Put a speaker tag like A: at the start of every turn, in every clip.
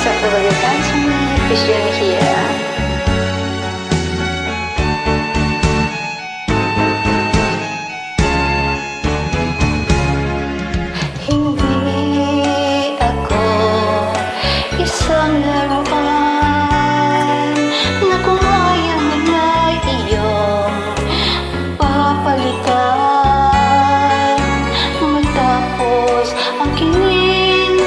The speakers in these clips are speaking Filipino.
A: acceptable you to me, please join me here. Hindi ako isang laruan na kung ayaw na iyong papalitan. Matapos ang kining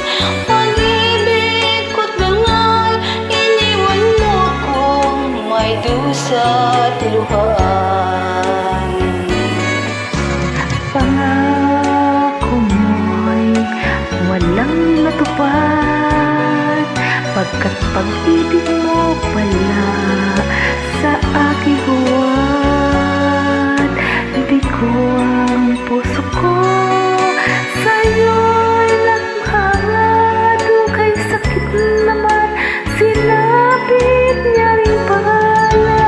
A: pag-ibig ko't bangal, iniwan mo akong may dusa at luhaan.
B: Pangako mo'y walang natupad, pagkat pag-ibig mo pala sa aking huwad. Di ko ang puso ko sa'yo'y naghangad, kay sakit naman sinabit niya rin pala.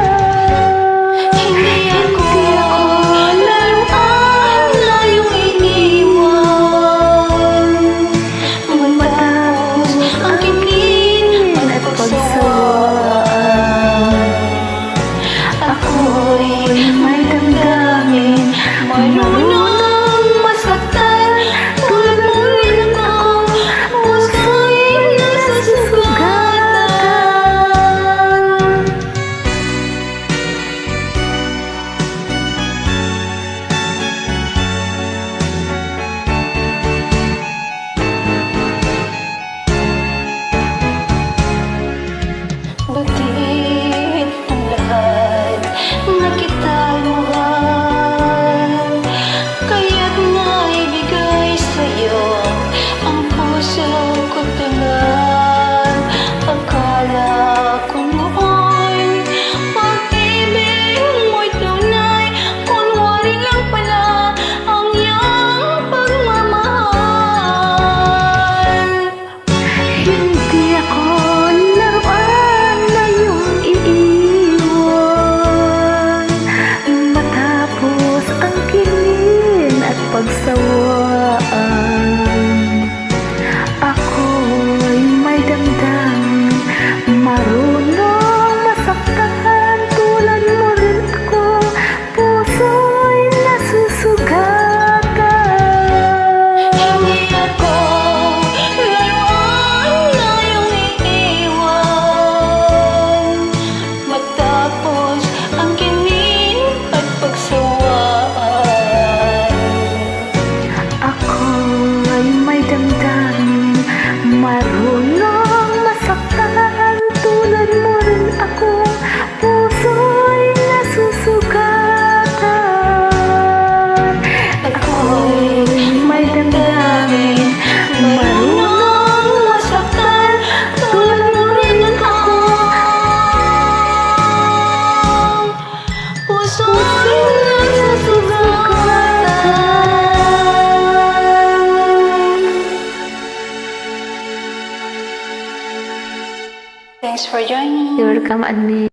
A: Hindi ako laruan na iyong iniwan. Matapos ang kinin at pagsawaan, ako'y may damdamin, marunong masaktan. Tulad mo rin ako, puso'y nasusugatan. Batid ang lahat na kita'y mahal, kaya't naibigay sa'yo ang puso ko't tangal. Akala ko noon pag-ibig mo'y tunay, kunwari lang pala ang iyong pagmamahal.
B: Hindi ako laruan na iyong iiwan, matapos ang kinin at pagsawaan. Ako'y may damdamin, marunong masaktan. Tulad mo rin ako, puso'y nasusugatan.
A: Hindi ako laruan na iyong iiwan. Matapos ang kinin at pagsawaan,
B: Ako'y may damdamin, marunong masaktan. Tulad mo rin ako, puso'y nasusugatan. Ako'y may damdamin, marunong masaktan. Tulad mo rin ako,
A: puso'y nasusugatan. Thanks for joining.
B: You're welcome, admin.